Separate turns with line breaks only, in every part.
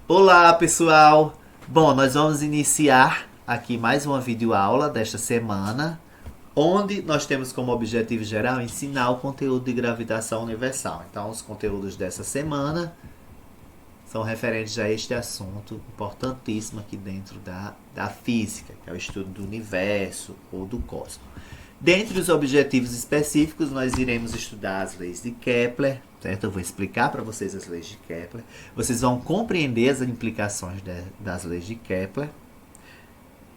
Olá pessoal! Bom, nós vamos iniciar aqui mais uma videoaula desta semana, onde nós temos como objetivo geral ensinar o conteúdo de gravitação universal. Então, os conteúdos dessa semana são referentes a este assunto importantíssimo aqui dentro da física, que é o estudo do universo ou do cosmos. Dentre os objetivos específicos, nós iremos estudar as leis de Kepler, certo? Eu vou explicar para vocês as leis de Kepler. Vocês vão compreender as implicações das leis de Kepler.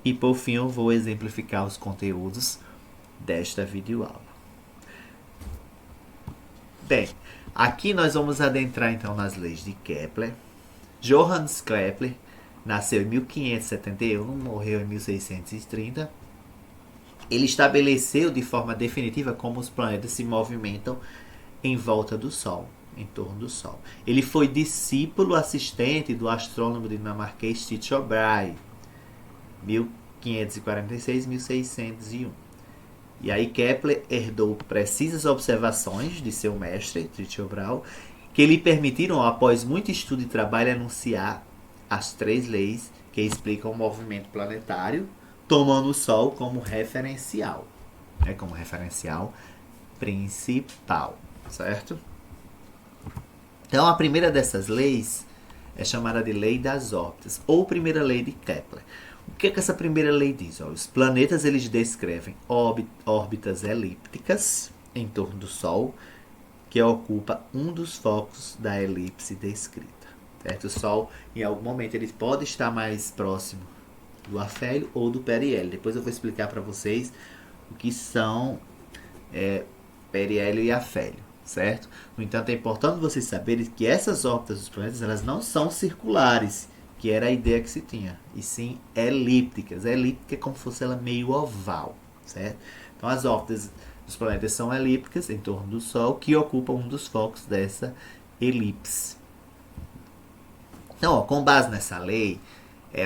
E por fim eu vou exemplificar os conteúdos desta videoaula. Bem, aqui nós vamos adentrar então nas leis de Kepler. Johannes Kepler nasceu em 1571, morreu em 1630. Ele estabeleceu de forma definitiva como os planetas se movimentam em volta do Sol, em torno do Sol. Ele foi discípulo assistente do astrônomo dinamarquês Tycho Brahe, 1546-1601. E aí Kepler herdou precisas observações de seu mestre, Tycho Brahe, que lhe permitiram, após muito estudo e trabalho, anunciar as 3 leis que explicam o movimento planetário, tomando o Sol como referencial, como referencial principal, certo? Então, a primeira dessas leis é chamada de Lei das Órbitas, ou Primeira Lei de Kepler. O que essa primeira lei diz? Os planetas eles descrevem órbitas elípticas em torno do Sol, que ocupa um dos focos da elipse descrita. Certo? O Sol, em algum momento, ele pode estar mais próximo do afélio ou do periélio. Depois eu vou explicar para vocês o que são periélio e afélio, certo? No entanto, é importante vocês saberem que essas órbitas dos planetas elas não são circulares, que era a ideia que se tinha, e sim elípticas. A elíptica é como se fosse ela meio oval, certo? Então as órbitas dos planetas são elípticas em torno do Sol, que ocupam um dos focos dessa elipse. Então, com base nessa lei,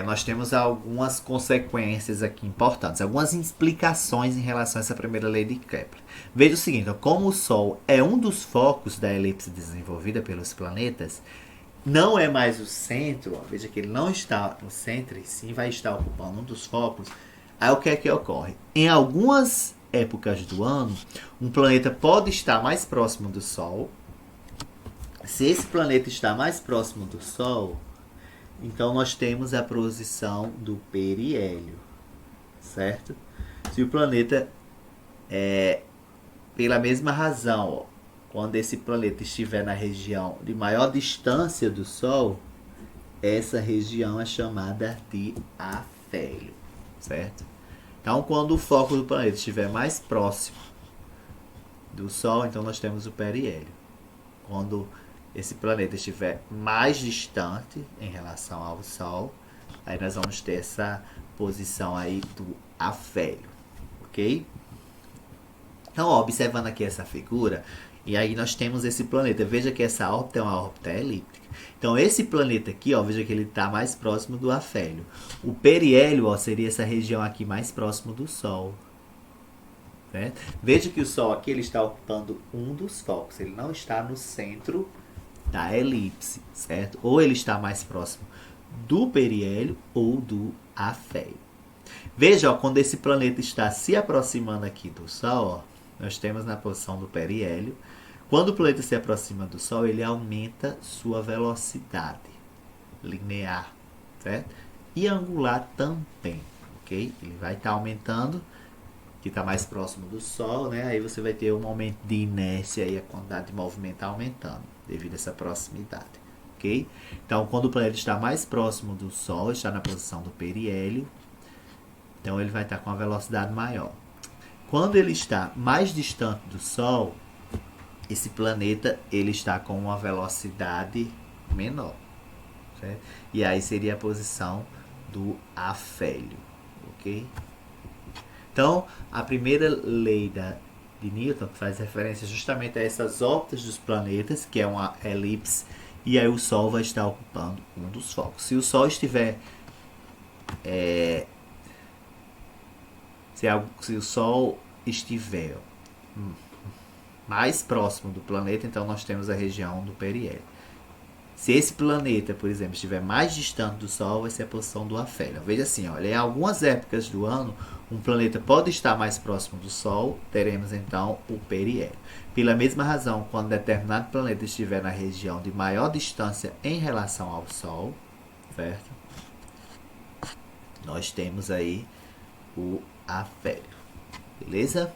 nós temos algumas consequências aqui importantes, algumas explicações em relação a essa primeira lei de Kepler. Veja o seguinte, como o Sol é um dos focos da elipse desenvolvida pelos planetas, não é mais o centro, veja que ele não está no centro e sim vai estar ocupando um dos focos. Aí o que é que ocorre? Em algumas épocas do ano, um planeta pode estar mais próximo do Sol. Se esse planeta está mais próximo do Sol, então nós temos a posição do periélio, certo? Se o planeta pela mesma razão, quando esse planeta estiver na região de maior distância do Sol, essa região é chamada de afélio, certo? Então, quando o foco do planeta estiver mais próximo do Sol, então nós temos o periélio. Quando esse planeta estiver mais distante em relação ao Sol, aí nós vamos ter essa posição aí do afélio, ok? Então, ó, observando aqui essa figura, e aí nós temos esse planeta. Veja que essa órbita é uma órbita elíptica. Então, esse planeta aqui, ó, veja que ele está mais próximo do afélio. O periélio, ó, seria essa região aqui mais próximo do Sol. Certo? Veja que o Sol aqui ele está ocupando um dos focos. Ele não está no centro da elipse, certo? Ou ele está mais próximo do periélio ou do afélio. Veja, ó, quando esse planeta está se aproximando aqui do Sol, ó, nós temos na posição do periélio. Quando o planeta se aproxima do Sol, ele aumenta sua velocidade linear, certo? E angular também, ok? Ele vai estar aumentando, que está mais próximo do Sol, né? Aí você vai ter um aumento de inércia e a quantidade de movimento aumentando devido a essa proximidade, ok? Então, quando o planeta está mais próximo do Sol, está na posição do periélio, então ele vai estar com uma velocidade maior. Quando ele está mais distante do Sol, esse planeta ele está com uma velocidade menor, certo? E aí seria a posição do afélio, ok? Então, a primeira lei de Newton faz referência justamente a essas órbitas dos planetas, que é uma elipse, e aí o Sol vai estar ocupando um dos focos. Se o Sol estiver se o Sol estiver mais próximo do planeta, então nós temos a região do periélio. Se esse planeta, por exemplo, estiver mais distante do Sol, vai ser a posição do afélio. Veja assim, olha, em algumas épocas do ano, um planeta pode estar mais próximo do Sol, teremos então o periélio. Pela mesma razão, quando determinado planeta estiver na região de maior distância em relação ao Sol, certo? Nós temos aí o afélio, beleza?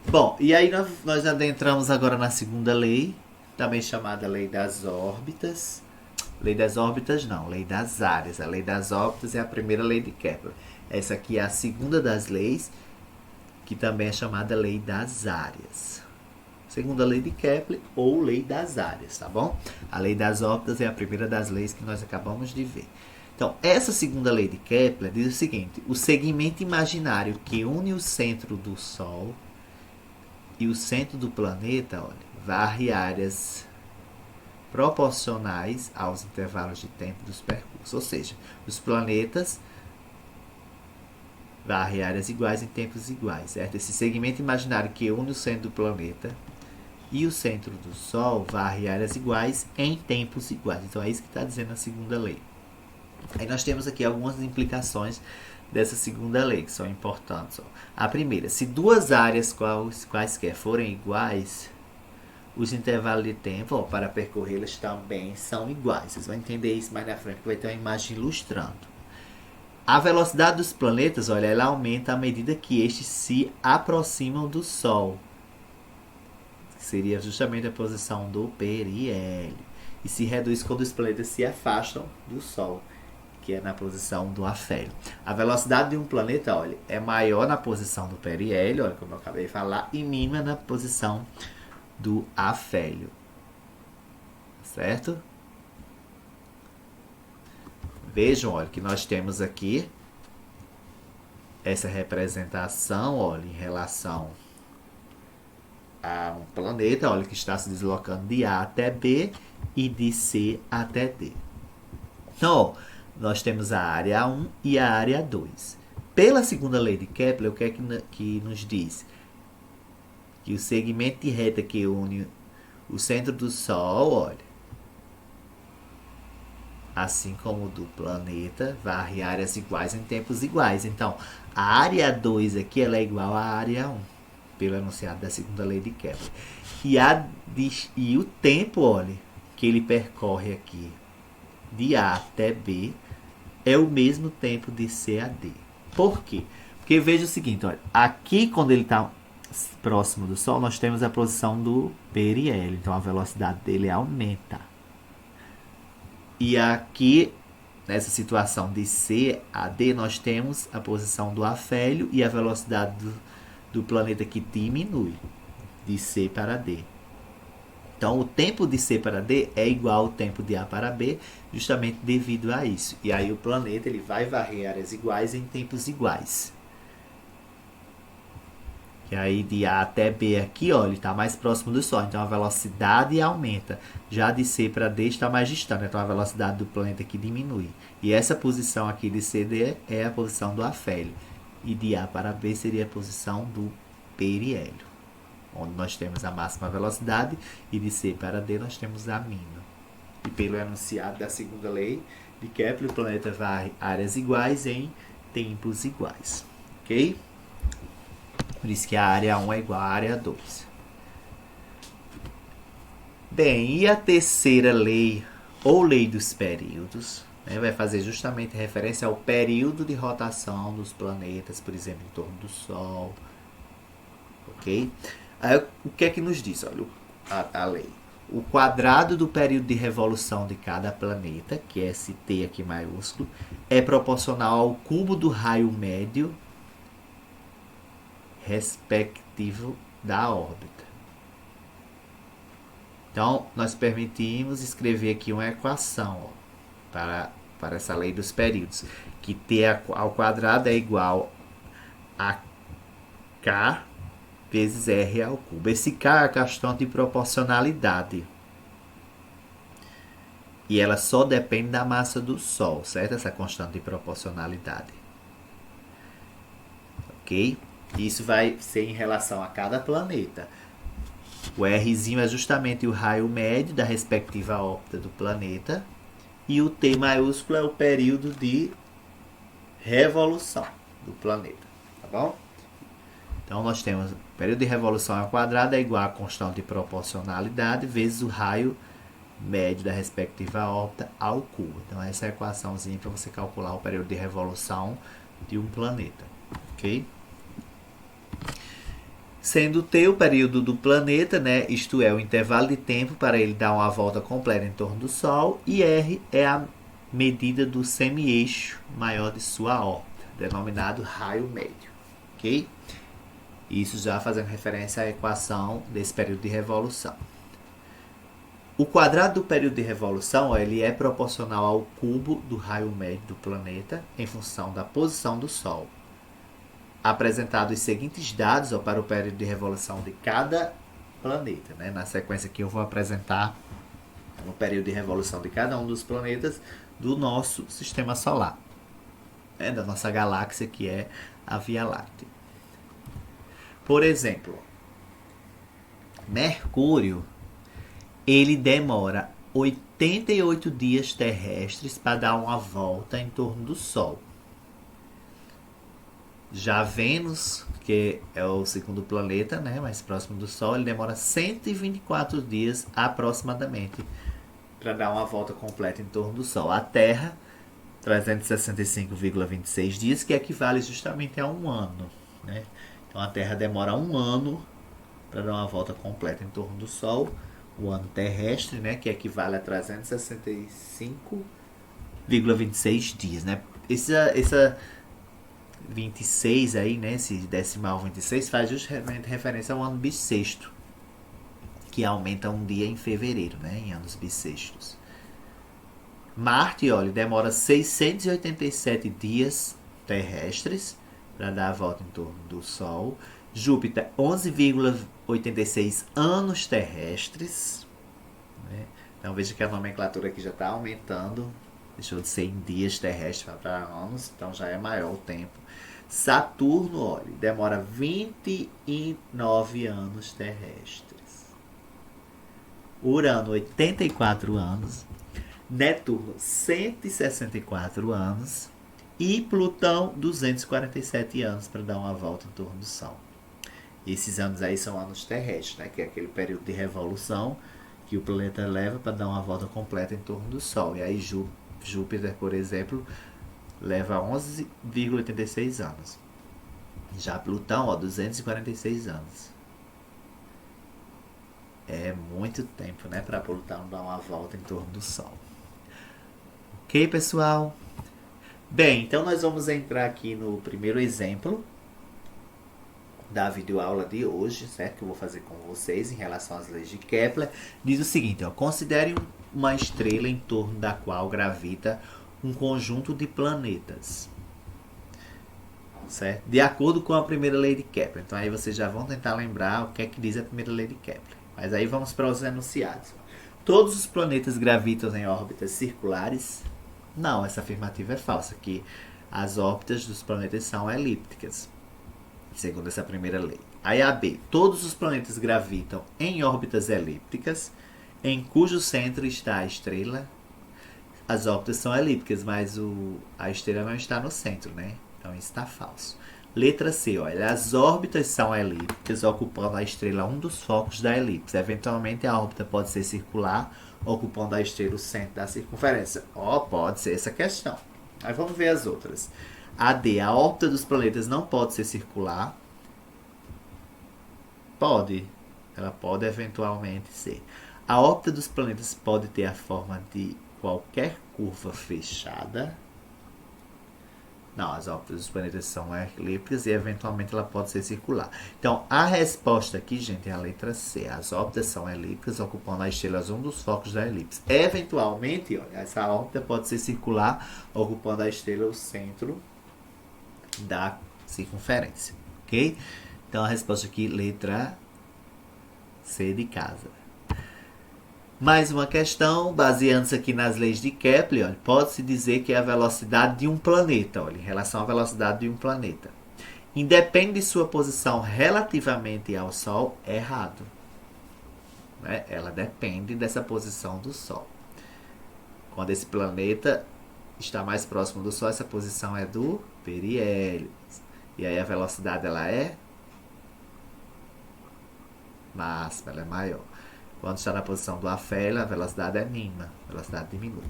Bom, e aí nós adentramos agora na segunda lei, também chamada lei das órbitas. Lei das órbitas não, lei das áreas. A lei das órbitas é a primeira lei de Kepler. Essa aqui é a segunda das leis, que também é chamada lei das áreas. Segunda lei de Kepler ou lei das áreas, tá bom? A lei das órbitas é a primeira das leis que nós acabamos de ver. Então, essa segunda lei de Kepler diz o seguinte: o segmento imaginário que une o centro do Sol e o centro do planeta, olha, varre áreas proporcionais aos intervalos de tempo dos percursos. Ou seja, os planetas varrem áreas iguais em tempos iguais, certo? Esse segmento imaginário que une o centro do planeta e o centro do Sol varre áreas iguais em tempos iguais. Então é isso que está dizendo a segunda lei. Aí nós temos aqui algumas implicações dessa segunda lei que são importantes. A primeira, se duas áreas quaisquer forem iguais, os intervalos de tempo para percorrê-las também são iguais. Vocês vão entender isso mais na frente, que vai ter uma imagem ilustrando. A velocidade dos planetas, olha, ela aumenta à medida que estes se aproximam do Sol. Seria justamente a posição do periélio. E se reduz quando os planetas se afastam do Sol, que é na posição do afélio. A velocidade de um planeta, olha, é maior na posição do periélio, olha, como eu acabei de falar, e mínima na posição do afélio. Certo? Vejam, olha, que nós temos aqui essa representação, olha, em relação a um planeta, olha, que está se deslocando de A até B e de C até D. Então, nós temos a área 1 e a área 2. Pela segunda lei de Kepler, o que é que nos diz? Que o segmento de reta que une o centro do Sol, olha, assim como o do planeta, varre áreas iguais em tempos iguais. Então, a área 2 aqui ela é igual à área 1, pelo enunciado da segunda lei de Kepler. E o tempo, olha, que ele percorre aqui de A até B é o mesmo tempo de C a D. Por quê? Porque veja o seguinte, olha, aqui quando ele está próximo do Sol, nós temos a posição do periélio, então a velocidade dele aumenta. E aqui, nessa situação de C a D, nós temos a posição do afélio e a velocidade do planeta que diminui de C para D. Então, o tempo de C para D é igual ao tempo de A para B, justamente devido a isso. E aí o planeta ele vai varrer áreas iguais em tempos iguais. E aí de A até B aqui, ó, ele está mais próximo do Sol, então a velocidade aumenta. Já de C para D está mais distante, então a velocidade do planeta aqui diminui. E essa posição aqui de CD é a posição do afélio. E de A para B seria a posição do periélio, onde nós temos a máxima velocidade, e de C para D nós temos a mínima. E pelo enunciado da segunda lei de Kepler, o planeta varre áreas iguais em tempos iguais. Ok? Por isso que a área 1 é igual à área 2. Bem, e a terceira lei, ou lei dos períodos, né, vai fazer justamente referência ao período de rotação dos planetas, por exemplo, em torno do Sol. Ok? Aí, o que é que nos diz? Olha, a lei. O quadrado do período de revolução de cada planeta, que é esse T aqui maiúsculo, é proporcional ao cubo do raio médio respectivo da órbita. Então, nós permitimos escrever aqui uma equação, ó, para essa lei dos períodos, que T ao quadrado é igual a K vezes R ao cubo. Esse K é a constante de proporcionalidade. E ela só depende da massa do Sol, certo? Essa constante de proporcionalidade. Ok? Isso vai ser em relação a cada planeta. O Rzinho é justamente o raio médio da respectiva órbita do planeta. E o T maiúsculo é o período de revolução do planeta. Tá bom? Então nós temos o período de revolução ao quadrado é igual à constante de proporcionalidade vezes o raio médio da respectiva órbita ao cubo. Então essa é a equaçãozinha para você calcular o período de revolução de um planeta. Ok? Sendo T o período do planeta, né? Isto é, o intervalo de tempo para ele dar uma volta completa em torno do Sol, e R é a medida do semi-eixo maior de sua órbita, denominado raio médio. Ok? Isso já fazendo referência à equação desse período de revolução. O quadrado do período de revolução ele é proporcional ao cubo do raio médio do planeta em função da posição do Sol. Apresentado os seguintes dados para o período de revolução de cada planeta. Né? Na sequência aqui eu vou apresentar o período de revolução de cada um dos planetas do nosso sistema solar. Né? Da nossa galáxia, que é a Via Láctea. Por exemplo, Mercúrio, ele demora 88 dias terrestres para dar uma volta em torno do Sol. Já Vênus, que é o segundo planeta, né, mais próximo do Sol, ele demora 124 dias aproximadamente para dar uma volta completa em torno do Sol. A Terra, 365,26 dias, que equivale justamente a um ano. Né? Então a Terra demora um ano para dar uma volta completa em torno do Sol. O ano terrestre, né, que equivale a 365,26 dias. Né? Essa 26 aí, né, esse decimal 26 faz justamente referência ao ano bissexto, que aumenta um dia em fevereiro, né, em anos bissextos. Marte, olha, demora 687 dias terrestres para dar a volta em torno do Sol. Júpiter, 11,86 anos terrestres. Né? Então veja que a nomenclatura aqui já está aumentando. Deixou de ser em dias terrestres para anos, então já é maior o tempo. Saturno, olha, demora 29 anos terrestres. Urano, 84 anos. Netuno, 164 anos. E Plutão, 247 anos para dar uma volta em torno do Sol. Esses anos aí são anos terrestres, né? Que é aquele período de revolução que o planeta leva para dar uma volta completa em torno do Sol. E aí Júpiter, por exemplo, leva 11,86 anos. Já Plutão, 246 anos. É muito tempo, né, para Plutão dar uma volta em torno do Sol. Ok, pessoal? Bem, então nós vamos entrar aqui no primeiro exemplo da videoaula de hoje, certo? Que eu vou fazer com vocês em relação às leis de Kepler. Diz o seguinte, ó, considere uma estrela em torno da qual gravita um conjunto de planetas, certo? De acordo com a primeira lei de Kepler. Então aí vocês já vão tentar lembrar o que é que diz a primeira lei de Kepler. Mas aí vamos para os enunciados. Todos os planetas gravitam em órbitas circulares? Não, essa afirmativa é falsa, que as órbitas dos planetas são elípticas, segundo essa primeira lei. Aí a B, todos os planetas gravitam em órbitas elípticas, em cujo centro está a estrela. As órbitas são elípticas, mas a estrela não está no centro, né? Então isso está falso. Letra C, olha, as órbitas são elípticas, ocupando a estrela um dos focos da elipse. Eventualmente a órbita pode ser circular, ocupando a estrela o centro da circunferência. Pode ser essa questão. Aí vamos ver as outras. A D, a órbita dos planetas não pode ser circular. Pode. Ela pode eventualmente ser. A órbita dos planetas pode ter a forma de qualquer curva fechada. Não, as órbitas dos planetas são elípticas e eventualmente ela pode ser circular. Então, a resposta aqui, gente, é a letra C. As órbitas são elípticas, ocupando a estrela um dos focos da elipse. Eventualmente, olha, essa órbita pode ser circular, ocupando a estrela o centro da circunferência. Ok? Então, a resposta aqui, letra C de casa. Mais uma questão, baseando-se aqui nas leis de Kepler, pode-se dizer que é a velocidade de um planeta, olha, em relação à velocidade de um planeta, independe de sua posição relativamente ao Sol, errado. né? Ela depende dessa posição do Sol. Quando esse planeta está mais próximo do Sol, essa posição é do periélio. E aí a velocidade ela é máxima, ela é maior. Quando está na posição do afélio, a velocidade é mínima, a velocidade diminui.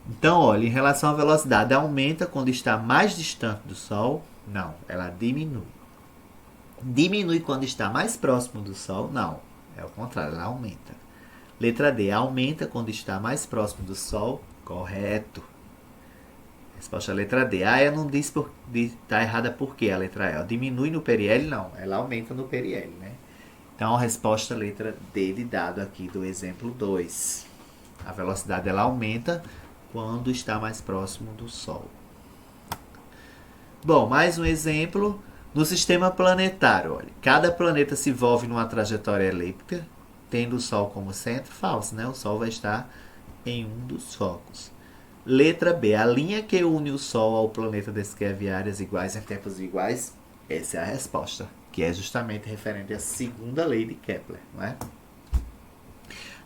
Então, olha, em relação à velocidade, aumenta quando está mais distante do Sol? Não, ela diminui. Diminui quando está mais próximo do Sol? Não, é o contrário, ela aumenta. Letra D, aumenta quando está mais próximo do Sol? Correto. Resposta à letra D. Ah, eu não disse tá errada por quê a letra E. Ela diminui no periélio? Não, ela aumenta no periélio, né? Então, a resposta letra D de dado aqui do exemplo 2. A velocidade ela aumenta quando está mais próximo do Sol. Bom, mais um exemplo. No sistema planetário, olha, cada planeta se envolve numa trajetória elíptica, tendo o Sol como centro. Falso, né? O Sol vai estar em um dos focos. Letra B. A linha que une o Sol ao planeta descreve áreas iguais em tempos iguais. Essa é a resposta, que é justamente referente à segunda lei de Kepler, não é?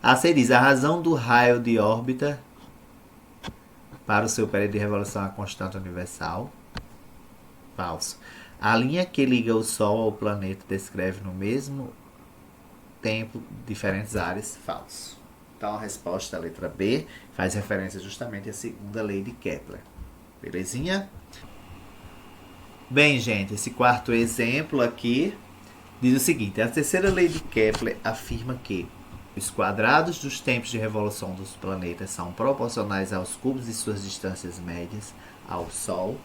A C diz, a razão do raio de órbita para o seu período de revolução é a constante universal. Falso. A linha que liga o Sol ao planeta descreve no mesmo tempo diferentes áreas. Falso. Então a resposta, a letra B, faz referência justamente à segunda lei de Kepler. Belezinha? Bem, gente, esse quarto exemplo aqui diz o seguinte. A terceira lei de Kepler afirma que os quadrados dos tempos de revolução dos planetas são proporcionais aos cubos de suas distâncias médias ao Sol.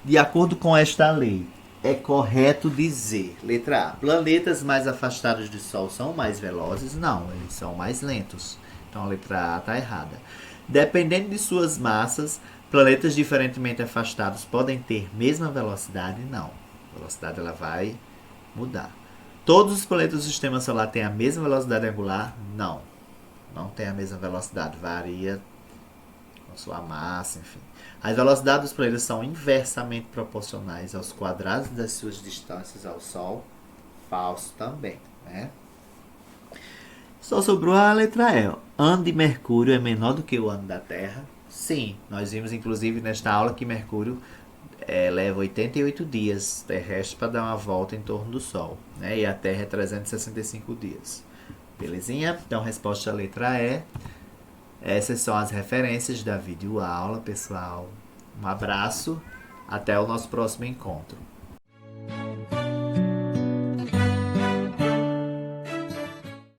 De acordo com esta lei, é correto dizer, letra A, planetas mais afastados do Sol são mais velozes? Não, eles são mais lentos. Então a letra A está errada. Dependendo de suas massas, planetas diferentemente afastados podem ter mesma velocidade? Não. A velocidade ela vai mudar. Todos os planetas do sistema solar têm a mesma velocidade angular? Não. Não tem a mesma velocidade. Varia com sua massa, enfim. As velocidades dos planetas são inversamente proporcionais aos quadrados das suas distâncias ao Sol. Falso também, né? Só sobrou a letra E. Ano de Mercúrio é menor do que o ano da Terra? Sim, nós vimos inclusive nesta aula que Mercúrio leva 88 dias terrestres para dar uma volta em torno do Sol, né? E a Terra é 365 dias. Belezinha? Então, resposta à letra E. Essas são as referências da videoaula, pessoal. Um abraço, até o nosso próximo encontro.